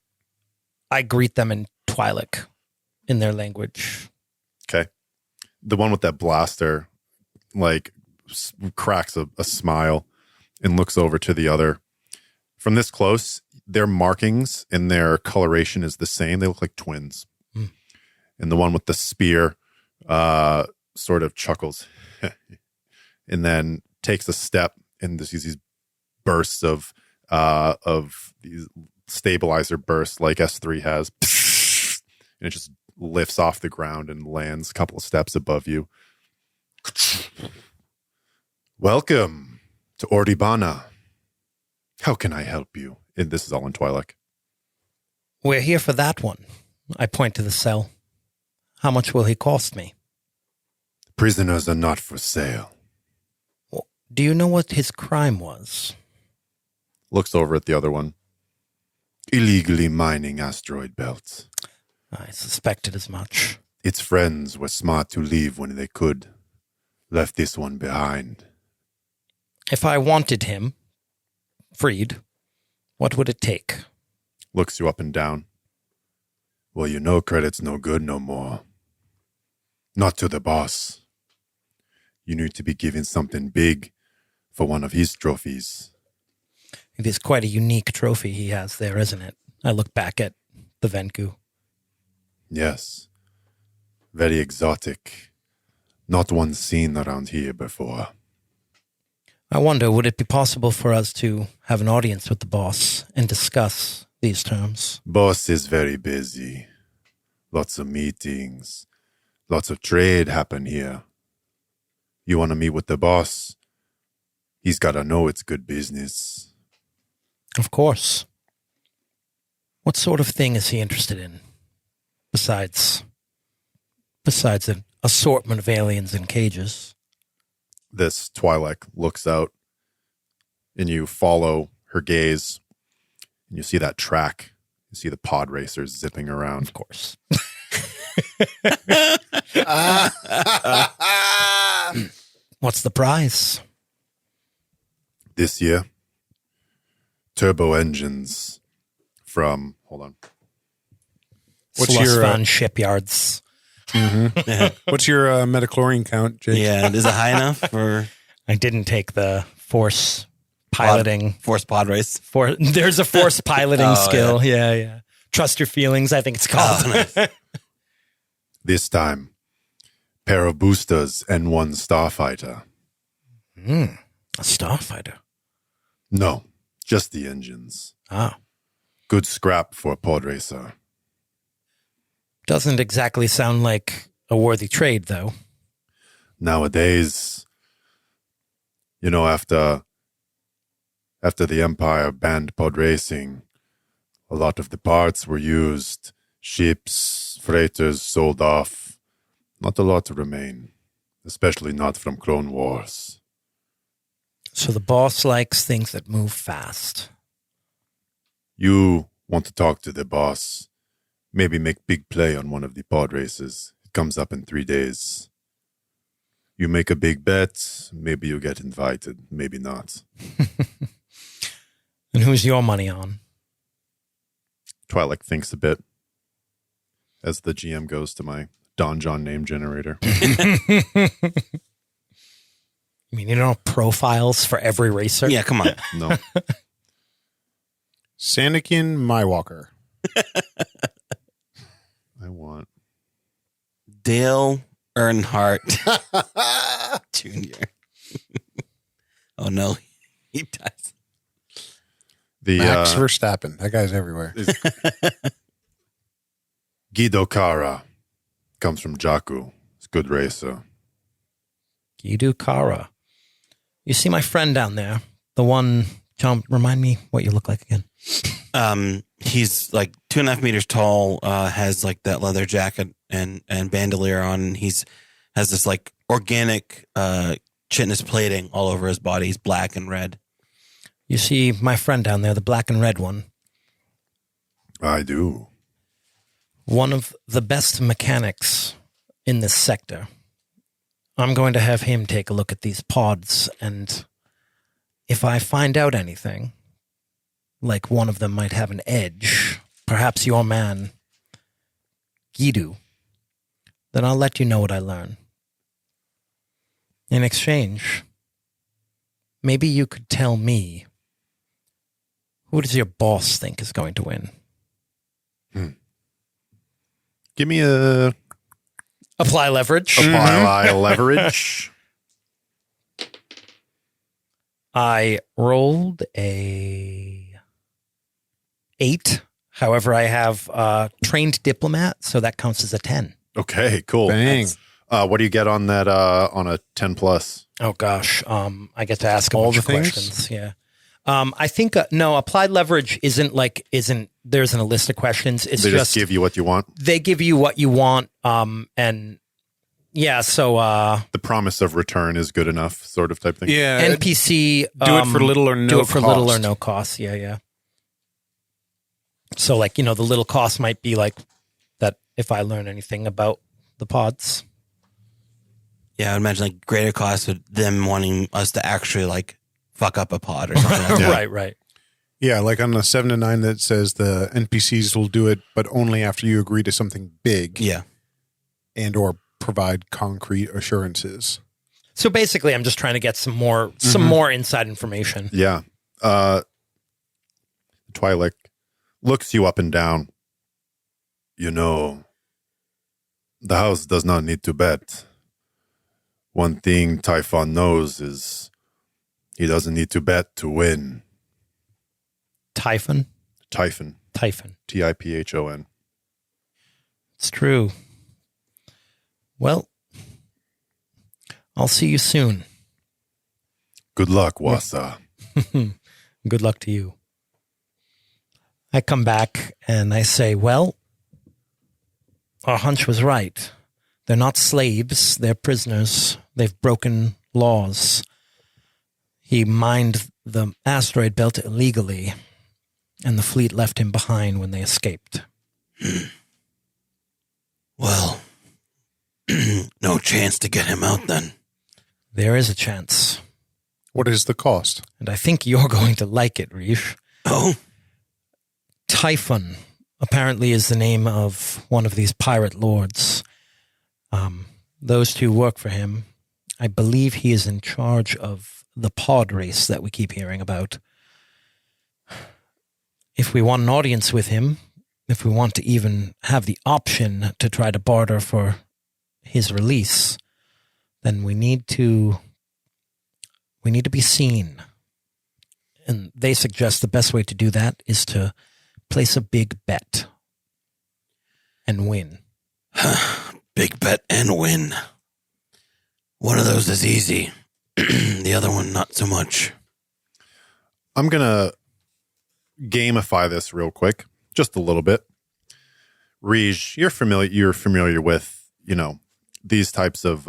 I greet them in Twi'lek in their language. Okay. The one with that blaster, like, cracks a smile and looks over to the other. From this close, their markings and their coloration is the same. They look like twins. Mm. And the one with the spear sort of chuckles and then takes a step and sees these bursts of these stabilizer bursts like S3 has. And it just lifts off the ground and lands a couple of steps above you. Welcome to Ordibana. How can I help you? And this is all in Twi'lek. We're here for that one. I point to the cell. How much will he cost me? Prisoners are not for sale. Do you know what his crime was? Looks over at the other one. Illegally mining asteroid belts. I suspected as much. Its friends were smart to leave when they could. Left this one behind. If I wanted him freed, what would it take? Looks you up and down. Well, you know credit's no good no more. Not to the boss. You need to be given something big for one of his trophies. It is quite a unique trophy he has there, isn't it? I look back at the Venku. Yes. Very exotic. Not one seen around here before. I wonder, would it be possible for us to have an audience with the boss and discuss these terms? Boss is very busy. Lots of meetings. Lots of trade happen here. You want to meet with the boss? He's got to know it's good business. Of course. What sort of thing is he interested in? Besides an assortment of aliens in cages. This Twi'lek looks out, and you follow her gaze, and you see that track. You see the pod racers zipping around. Of course. What's the prize? This year, turbo engines from, hold on. What's your, Slusvan shipyards. What's your metachlorine count, Jake? Yeah, is it high enough for I didn't take the force piloting. force pod race? There's a force piloting skill. Yeah. Trust your feelings, I think it's called. Oh, nice. This time, pair of boosters and one starfighter. A starfighter. No, just the engines. Ah. Good scrap for a pod racer. Doesn't exactly sound like a worthy trade, though. Nowadays, after the Empire banned pod racing, a lot of the parts were used. Ships, freighters sold off. Not a lot remain, especially not from Clone Wars. So the boss likes things that move fast. You want to talk to the boss. Maybe make big play on one of the pod races. It comes up in 3 days. You make a big bet, maybe you get invited, maybe not. And who's your money on? Twi'lek thinks a bit as the GM goes to my Don John name generator. I mean, you don't have profiles for every racer? Yeah, come on. No. Sanakin Mywalker. I want Dale Earnhardt Jr. Oh no, he dies. the Max Verstappen. That guy's everywhere. Guido Cara comes from Jakku. He's a good racer. Gidu Kara. You see my friend down there? The one, John, remind me what you look like again. He's like 2.5 meters tall, has like that leather jacket and bandolier on. Has this like organic chitinous plating all over his body. He's black and red. You see my friend down there, the black and red one. I do. One of the best mechanics in this sector. I'm going to have him take a look at these pods, and if I find out anything, like one of them might have an edge, perhaps your man, Gidu, then I'll let you know what I learn. In exchange, maybe you could tell me, who does your boss think is going to win? Give me a Apply leverage. apply leverage. I rolled a 8. However, I have trained diplomat, so that counts as a 10. Okay, cool. Bang. What do you get on that? On a 10 plus? Oh gosh, I get to ask a All bunch the of things? questions. Yeah, I think no. Applied leverage isn't there isn't a list of questions. It's They just give you what you want. they give you what you want. And yeah, so The promise of return is good enough, sort of type thing. Yeah. NPC do it for little or no do it for little or cost. no cost. Yeah. So like the little cost might be like that if I learn anything about the pods. Yeah, I'd imagine like greater cost with them wanting us to actually like fuck up a pod or something like that. Right. Yeah, like on the 7 to 9 that says the NPCs will do it, but only after you agree to something big Yeah. and or provide concrete assurances. So basically, I'm just trying to get some more inside information. Yeah. Twi'lek looks you up and down. You know, the house does not need to bet. One thing Typhon knows is he doesn't need to bet to win. Typhon. Typhon. Tiphon. It's true. Well, I'll see you soon. Good luck, Wasa. Good luck to you. I come back and I say, well, our hunch was right. They're not slaves. They're prisoners. They've broken laws. He mined the asteroid belt illegally, and the fleet left him behind when they escaped. Well, no chance to get him out then. There is a chance, What is the cost? and I think you're going to like it, Rish. Oh, Typhon apparently is the name of one of these pirate lords. Those two work for him. I believe he is in charge of the pod race that we keep hearing about. If we want an audience with him, if we want to even have the option to try to barter for his release, then we need to be seen. And they suggest the best way to do that is to place a big bet and win. big bet and win. One of those is easy. The other one, not so much. I'm going to gamify this real quick, just a little bit. Rij, you're familiar with, these types of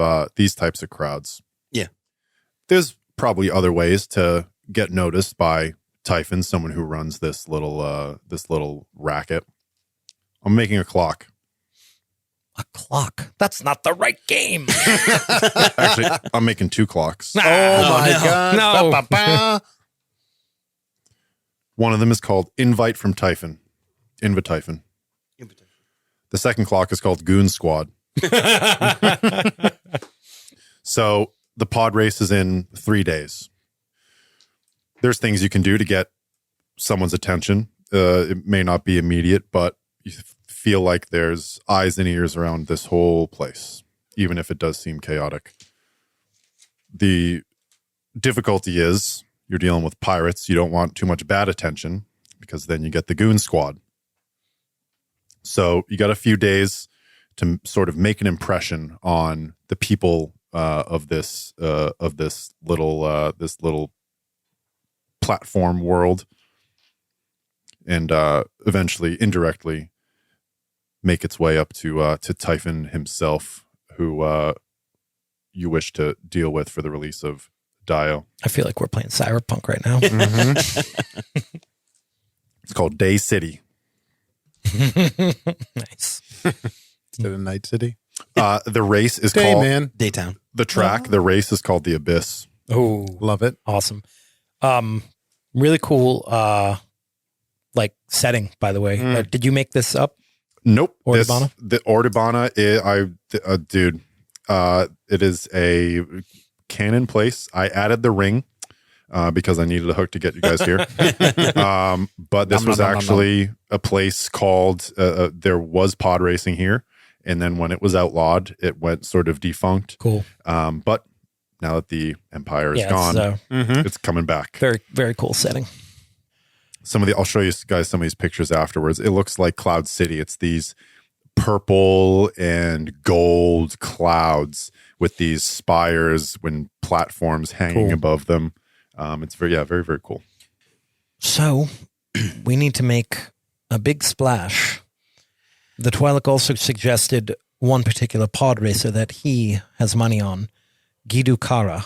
crowds. Yeah. There's probably other ways to get noticed by Typhon, someone who runs this little racket. I'm making a clock. A clock? That's not the right game. Actually, I'm making 2 clocks. Oh my no. God. No. Ba, ba, ba. One of them is called Invite from Typhon. Invityphon. The second clock is called Goon Squad. So the pod race is in 3 days. There's things you can do to get someone's attention. It may not be immediate, but you feel like there's eyes and ears around this whole place, even if it does seem chaotic. The difficulty is you're dealing with pirates. You don't want too much bad attention because then you get the goon squad. So you got a few days to sort of make an impression on the people of this little platform world, and eventually, indirectly, make its way up to Typhon himself, who you wish to deal with for the release of Dio. I feel like we're playing Cyberpunk right now. It's called Day City. Nice. Instead of Night City. The race is Day, called man. Daytown. the track. The race is called the Abyss. Oh, love it. Awesome. Really cool, like setting, by the way. Did you make this up? Nope. Ordubana? The Ordubana, dude, it is a canon place. I added the ring because I needed a hook to get you guys here. But this was actually a place called, there was pod racing here. And then when it was outlawed, it went sort of defunct. Cool. But now that the Empire is gone, it's coming back. Very, very cool setting. I'll show you guys some of these pictures afterwards. It looks like Cloud City. It's these purple and gold clouds with these spires and platforms hanging above them. It's very, very cool. So we need to make a big splash. The Twi'lek also suggested one particular pod racer that he has money on, Gidu Kara.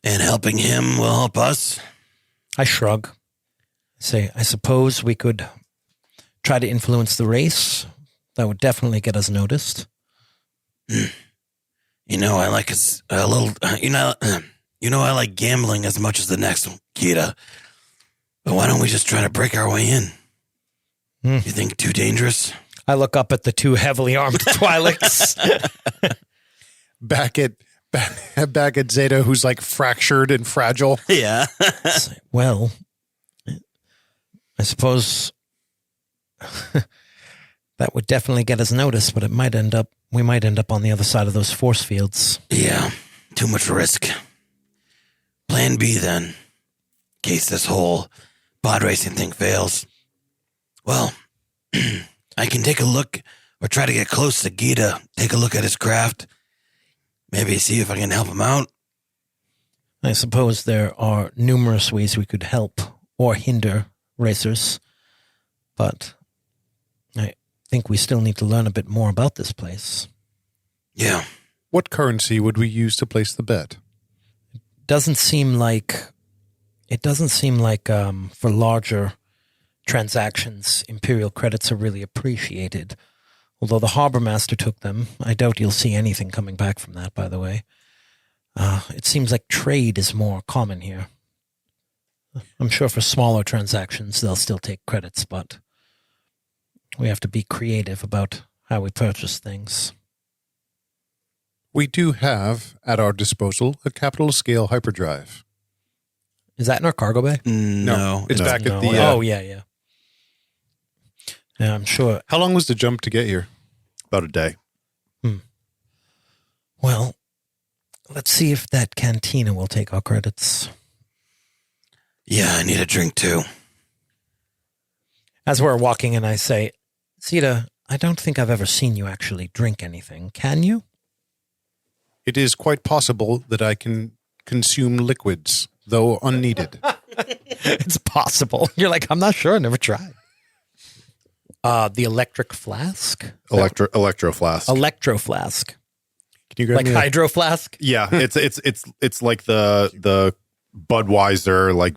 And helping him will help us. I shrug. Say, I suppose we could try to influence the race. That would definitely get us noticed. You know, I like a little. I like gambling as much as the next one, Kita. But why don't we just try to break our way in? You think too dangerous? I look up at the two heavily armed Twi'leks. Back at Zeta, who's like fractured and fragile. Yeah. Well, I suppose that would definitely get us noticed, but we might end up on the other side of those force fields. Yeah, too much risk. Plan B then, in case this whole pod racing thing fails. Well, I can take a look or try to get close to Gita, take a look at his craft, maybe see if I can help him out. I suppose there are numerous ways we could help or hinder racers, but I think we still need to learn a bit more about this place. Yeah. What currency would we use to place the bet? It doesn't seem like for larger transactions, Imperial credits are really appreciated. Although the harbor master took them, I doubt you'll see anything coming back from that, by the way. It seems like trade is more common here. I'm sure for smaller transactions, they'll still take credits, but we have to be creative about how we purchase things. We do have at our disposal a capital scale hyperdrive. Is that in our cargo bay? No. It's back at the. Yeah, I'm sure. How long was the jump to get here? About a day. Well, let's see if that cantina will take our credits. Yeah, I need a drink too. As we're walking in, I say, Sita, I don't think I've ever seen you actually drink anything. Can you? It is quite possible that I can consume liquids, though unneeded. It's possible. You're like, I'm not sure. I never tried. The electric flask? Electro flask. Electro flask. Can you grab Like me hydro flask? Yeah, it's like the Budweiser like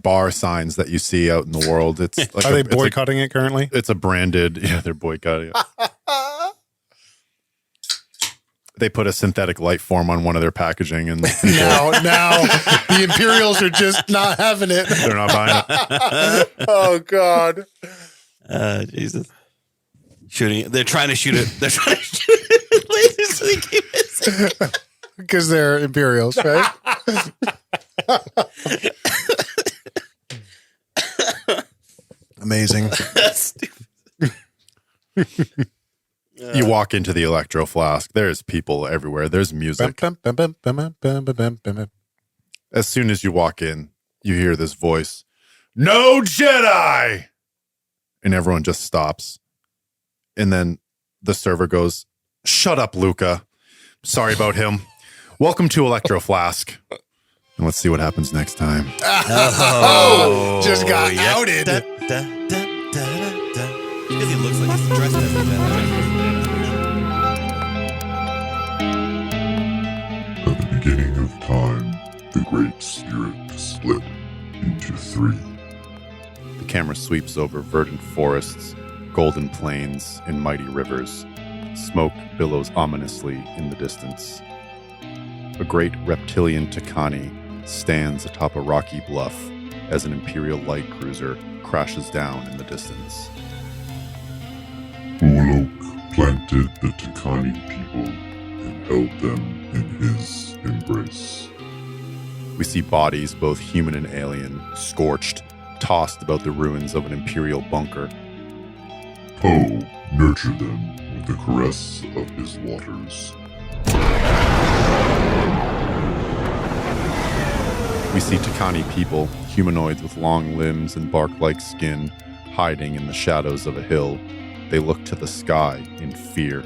bar signs that you see out in the world. It's like Are they boycotting it currently? It's a branded. Yeah, they're boycotting it. They put a synthetic light form on one of their packaging, and Now the Imperials are just not having it. they're not buying it. Oh God! Jesus. Shooting it. They're trying to shoot it. They're trying to shoot it. Lasers, they keep missing. Because they're Imperials, right? Amazing. You walk into the electro flask. There's people everywhere. There's music. As soon as you walk in, you hear this voice, "No Jedi!" And everyone just stops. And then the server goes, "Shut up, Luca. Sorry about him. Welcome to Electro Flask." And let's see what happens next time. Oh, just got outed. Because he looks like he's dressed as a Jedi. At the beginning of time, the Great Spirit split into three. The camera sweeps over verdant forests, golden plains, and mighty rivers. Smoke billows ominously in the distance. A great reptilian Kani stands atop a rocky bluff as an Imperial light cruiser crashes down in the distance. Ulok planted the Kani people and held them in his embrace. We see bodies, both human and alien, scorched, tossed about the ruins of an Imperial bunker. Poe nurtured them with the caress of his waters. We see Kani people, humanoids with long limbs and bark-like skin, hiding in the shadows of a hill. They look to the sky in fear.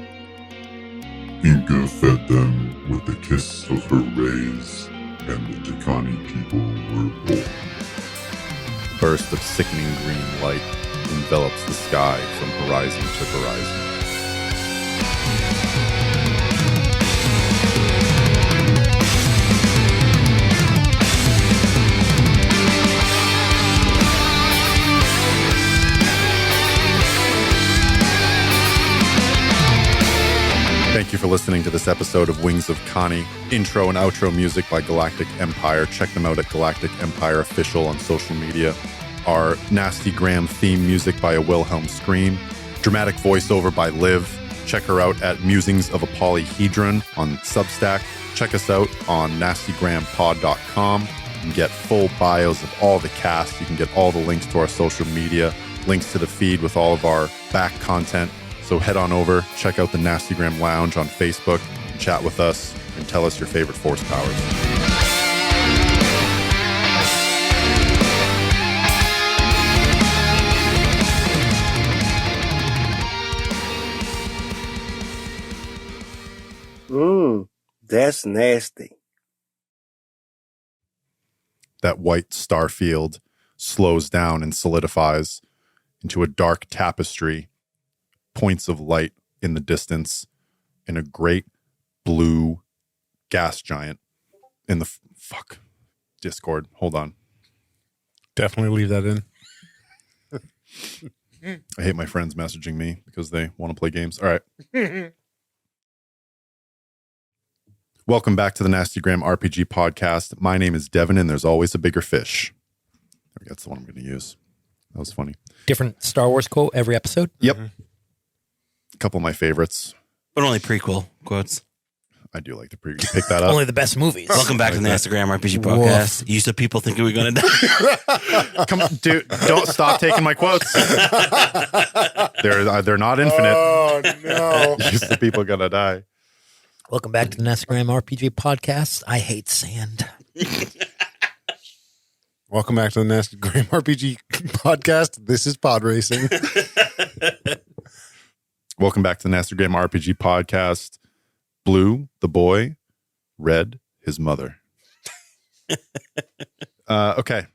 Inca fed them with the kiss of her rays, and the Kani people were born. A burst of sickening green light envelops the sky from horizon to horizon. Thank you for listening to this episode of Wings of Kani. Intro and outro music by Galactic Empire. Check them out at Galactic Empire Official on social media. Our Nasty Graham theme music by A Wilhelm Scream. Dramatic voiceover by Liv. Check her out at Musings of a Polyhedron on Substack. Check us out on nastygrahampod.com. You can get full bios of all the cast. You can get all the links to our social media, links to the feed with all of our back content. So head on over, check out the Nastygram Lounge on Facebook, chat with us, and tell us your favorite Force powers. That's nasty. That white star field slows down and solidifies into a dark tapestry, points of light in the distance, and a great blue gas giant in the fuck Discord. Hold on. Definitely leave that in. I hate my friends messaging me because they want to play games. All right. Welcome back to the Nastygram RPG podcast. My name is Devin, and there's always a bigger fish. That's the one I'm going to use. That was funny. Different Star Wars quote every episode. Yep. A couple of my favorites. But only prequel quotes. I do like the preview. You pick that up. Only the best movies. Welcome back to the Instagram RPG podcast. You said people thinking we're going to die. Come on, dude. Don't stop taking my quotes. They're not infinite. Oh, no. Used to people gonna die. Welcome back to the Nastygram RPG podcast. I hate sand. Welcome back to the Nastygram RPG podcast. This is pod racing. Welcome back to the Nastygram RPG podcast. Blue, the boy. Red, his mother. Okay.